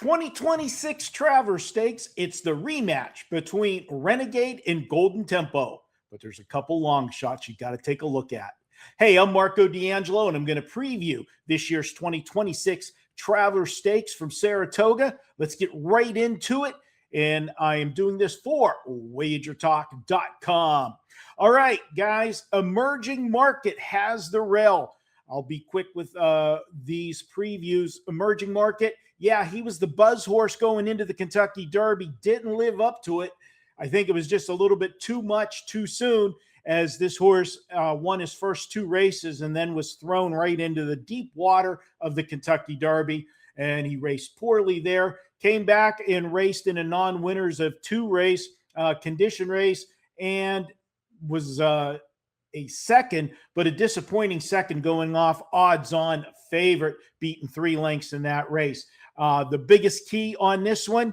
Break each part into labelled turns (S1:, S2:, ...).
S1: 2026 Travers Stakes, it's the rematch between Renegade and Golden Tempo. But there's a couple long shots you got to take a look at. Hey, I'm Marco D'Angelo, and I'm going to preview this year's 2026 Travers Stakes from Saratoga. Let's get right into it. And I am doing this for WagerTalk.com. All right, guys, emerging market has the rail. I'll be quick with these previews. Emerging market, yeah, he was the buzz horse going into the Kentucky Derby. Didn't live up to it. I think it was just a little bit too much too soon, as this horse won his first two races and then was thrown right into the deep water of the Kentucky Derby. And he raced poorly there. Came back and raced in a non-winners of two race, condition race, and was a second, but a disappointing second, going off odds-on favorite, beaten 3 lengths in that race. The biggest key on this one,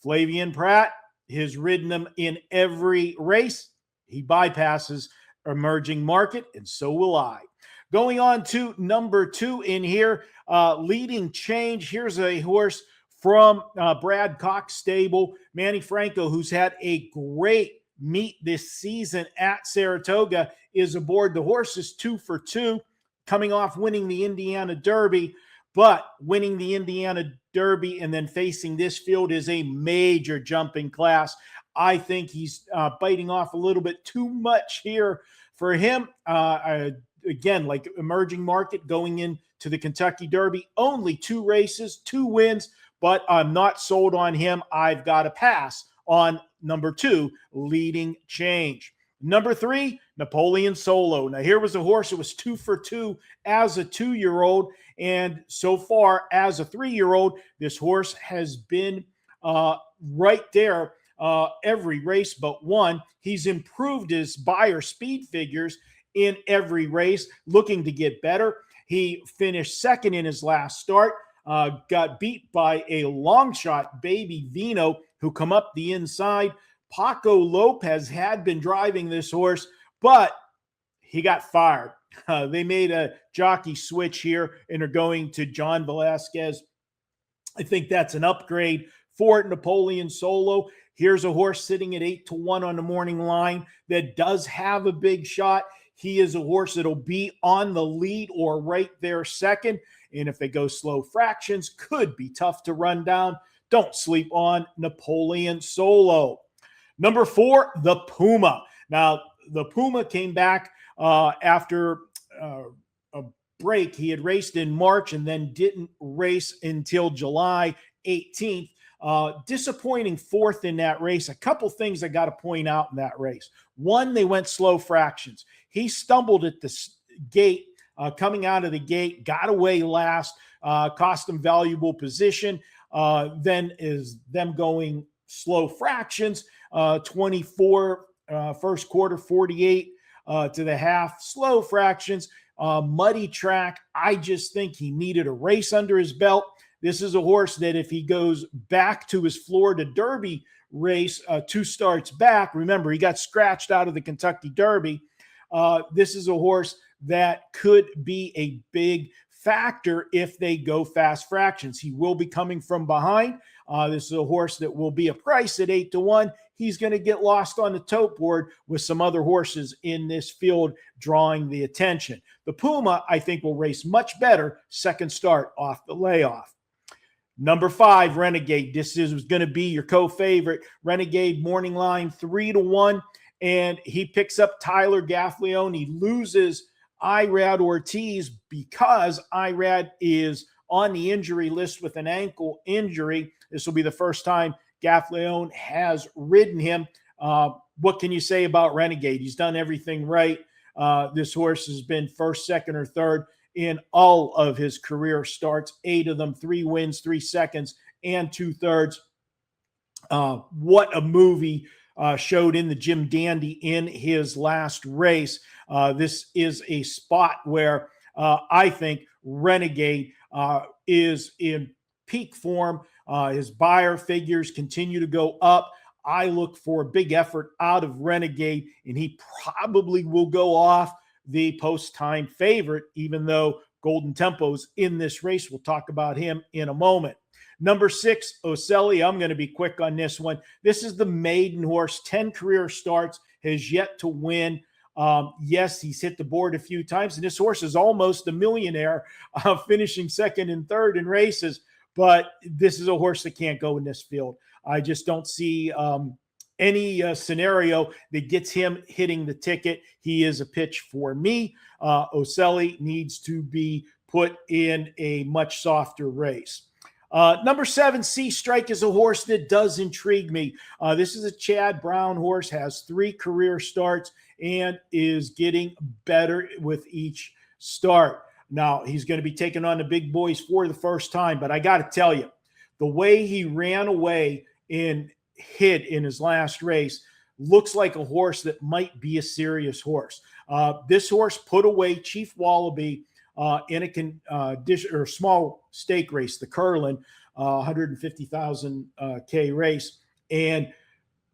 S1: Flavien Prat has ridden them in every race. He bypasses emerging market, and so will I. Going on to number 2 in here, leading change. Here's a horse from Brad Cox stable, Manny Franco, who's had a great meet this season at Saratoga, is aboard. The horse is 2 for 2, coming off winning the Indiana Derby, but winning the Indiana Derby and then facing this field is a major jumping class. I think he's biting off a little bit too much here for him. Again, like emerging market going into the Kentucky Derby, only 2 races, 2 wins, but I'm not sold on him. I've got to pass on number 2, leading change. Number 3, Napoleon Solo. Now, here was a horse that was 2 for 2 as a 2-year-old, and so far as a 3-year-old, this horse has been right there every race but one. He's improved his buyer speed figures in every race, looking to get better. He finished second in his last start, got beat by a long shot baby Vino, who come up the inside. Paco Lopez had been driving this horse, but he got fired. They made a jockey switch here and are going to John Velasquez. I think that's an upgrade for Napoleon Solo. Here's a horse sitting at 8-1 on the morning line that does have a big shot. He is a horse that'll be on the lead or right there second. And if they go slow fractions, could be tough to run down. Don't sleep on Napoleon Solo. Number 4, the Puma. Now, the Puma came back after a break. He had raced in March and then didn't race until July 18th. Disappointing 4th in that race. A couple things I got to point out in that race. One, they went slow fractions. He stumbled at the gate, coming out of the gate, got away last, cost him valuable position. Then is them going slow fractions, 24 first quarter, 48 to the half, slow fractions, muddy track. I just think he needed a race under his belt. This is a horse that if he goes back to his Florida Derby race 2 starts back, remember, he got scratched out of the Kentucky Derby. This is a horse that could be a big factor if they go fast fractions. He will be coming from behind. This is a horse that will be a price at 8-1. He's going to get lost on the tote board with some other horses in this field drawing the attention. The Puma, I think, will race much better second start off the layoff. Number 5, Renegade. This was going to be your co-favorite. Renegade morning line 3-1, and he picks up Tyler Gaffalione. He loses Irad Ortiz because Irad is on the injury list with an ankle injury. This will be the first time Gaffalione has ridden him. What can you say about Renegade? He's done everything right. This horse has been first, second, or third in all of his career starts, 8 of them, 3 wins, 3 seconds, and 2/3. What a movie showed in the Jim Dandy in his last race. This is a spot where I think Renegade is in peak form. His buyer figures continue to go up. I look for a big effort out of Renegade, and he probably will go off the post-time favorite, even though Golden Tempo's in this race. We'll talk about him in a moment. Number 6, Ocelli. I'm going to be quick on this one. This is the maiden horse, 10 career starts, has yet to win. Yes, he's hit the board a few times, and this horse is almost a millionaire, finishing second and third in races. But this is a horse that can't go in this field. I just don't see any scenario that gets him hitting the ticket. He is a pitch for me. Ocelli needs to be put in a much softer race. Number 7, Sea Strike, is a horse that does intrigue me. This is a Chad Brown horse, has 3 career starts, and is getting better with each start. Now, he's going to be taking on the big boys for the first time, but I got to tell you, the way he ran away and hit in his last race looks like a horse that might be a serious horse. This horse put away Chief Wallaby in a small stake race, the Curlin, 150,000 K race. And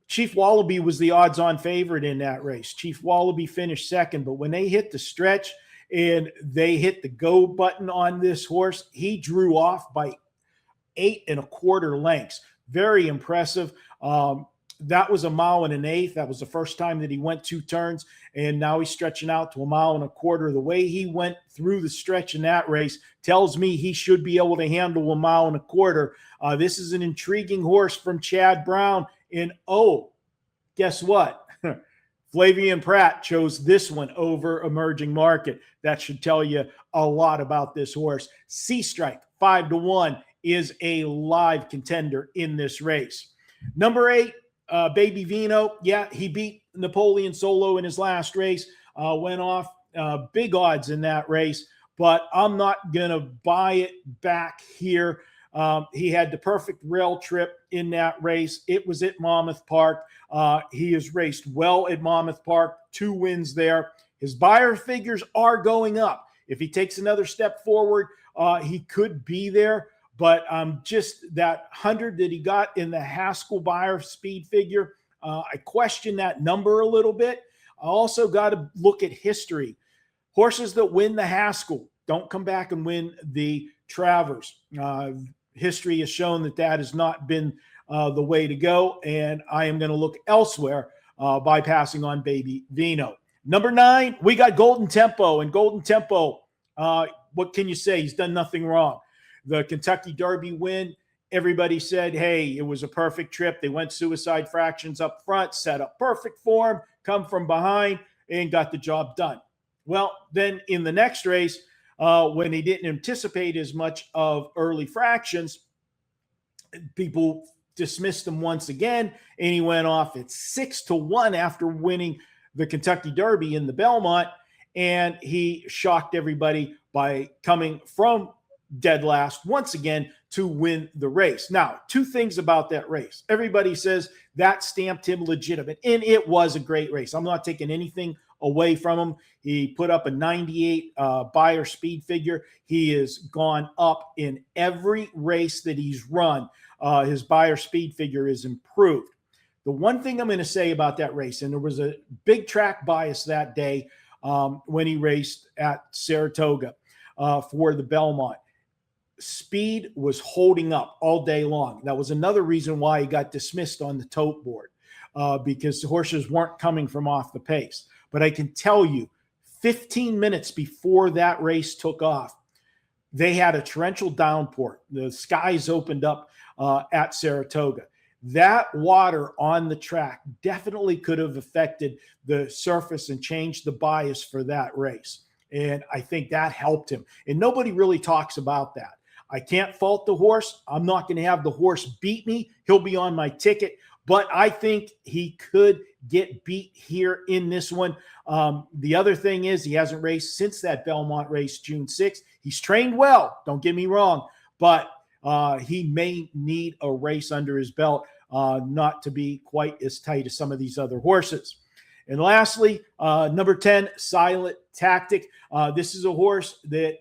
S1: Chief Wallaby was the odds-on favorite in that race. Chief Wallaby finished second, but when they hit the stretch and they hit the go button on this horse, he drew off by 8 1/4 lengths. Very impressive. That was 1 1/8 miles. That was the first time that he went 2 turns, and now he's stretching out to 1 1/4 miles. The way he went through the stretch in that race tells me he should be able to handle 1 1/4 miles. This is an intriguing horse from Chad Brown. And guess what? Flavian Pratt chose this one over Emerging Market. That should tell you a lot about this horse. Sea Strike, 5-1, is a live contender in this race. Number 8, Baby Vino. Yeah, he beat Napoleon Solo in his last race. Went off big odds in that race, but I'm not going to buy it back here. He had the perfect rail trip in that race. It was at Monmouth Park. He has raced well at Monmouth Park, 2 wins there. His buyer figures are going up. If he takes another step forward, he could be there. But just that 100 that he got in the Haskell buyer speed figure, I question that number a little bit. I also got to look at history. Horses that win the Haskell don't come back and win the Travers. History has shown that that has not been the way to go, and I am going to look elsewhere by passing on Baby Vino. Number 9, we got Golden Tempo, and Golden Tempo, what can you say? He's done nothing wrong. The Kentucky Derby win, everybody said, hey, it was a perfect trip. They went suicide fractions up front, set up perfect form, come from behind, and got the job done. Well, then in the next race, when he didn't anticipate as much of early fractions, people dismissed him once again, and he went off at 6-1 after winning the Kentucky Derby in the Belmont, and he shocked everybody by coming from dead last once again to win the race. Now, 2 things about that race. Everybody says that stamped him legitimate, and it was a great race. I'm not taking anything away from him. He put up a 98 buyer speed figure. He has gone up in every race that he's run. His buyer speed figure is improved. The one thing I'm going to say about that race, and there was a big track bias that day when he raced at Saratoga for the Belmont. Speed was holding up all day long. That was another reason why he got dismissed on the tote board because the horses weren't coming from off the pace. But I can tell you, 15 minutes before that race took off, they had a torrential downpour. The skies opened up at Saratoga. That water on the track definitely could have affected the surface and changed the bias for that race. And I think that helped him. And nobody really talks about that. I can't fault the horse. I'm not going to have the horse beat me. He'll be on my ticket. But I think he could get beat here in this one. The other thing is he hasn't raced since that Belmont race, June 6th. He's trained well, don't get me wrong, but he may need a race under his belt not to be quite as tight as some of these other horses. And lastly, number 10, Silent Tactic. This is a horse that,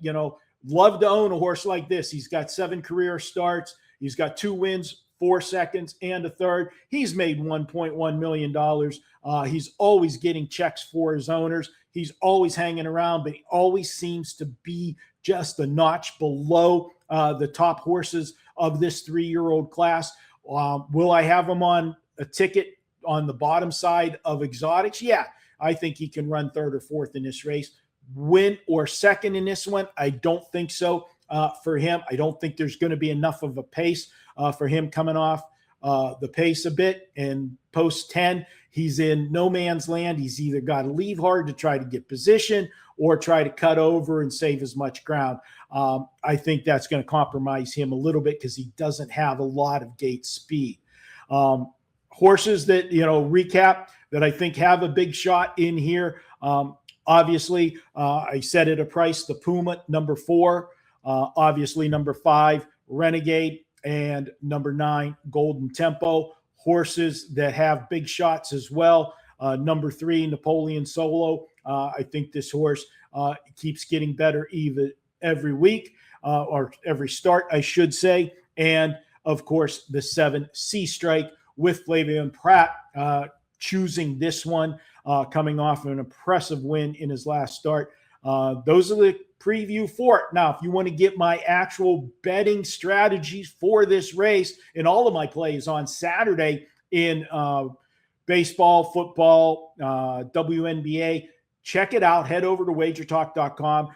S1: love to own a horse like this. He's got 7 career starts. He's got 2 wins, 4 seconds, and a third. He's made $1.1 million. He's always getting checks for his owners. He's always hanging around, but he always seems to be just a notch below the top horses of this 3-year-old class. Will I have him on a ticket on the bottom side of exotics? Yeah, I think he can run third or fourth in this race. Win or second in this one? I don't think so for him. I don't think there's going to be enough of a pace for him coming off the pace a bit. And post 10, he's in no man's land. He's either got to leave hard to try to get position or try to cut over and save as much ground. I think that's going to compromise him a little bit because he doesn't have a lot of gate speed. Horses that, recap, that I think have a big shot in here. Obviously, I set it a price, the Puma, number 4. Obviously, number 5, Renegade, and number 9, Golden Tempo. Horses that have big shots as well. Number 3, Napoleon Solo. I think this horse keeps getting better every week, or every start, I should say. And, of course, the 7, Sea Strike, with Flavien Prat choosing this one, coming off an impressive win in his last start. Those are the preview for it. Now, if you want to get my actual betting strategies for this race and all of my plays on Saturday in baseball, football, WNBA, check it out. Head over to WagerTalk.com.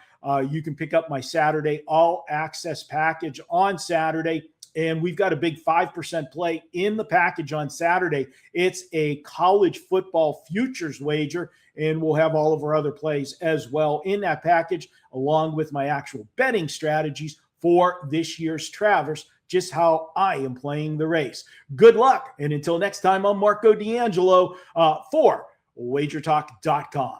S1: You can pick up my Saturday all-access package on Saturday. And we've got a big 5% play in the package on Saturday. It's a college football futures wager, and we'll have all of our other plays as well in that package, along with my actual betting strategies for this year's Travers, just how I am playing the race. Good luck, and until next time, I'm Marco D'Angelo for WagerTalk.com.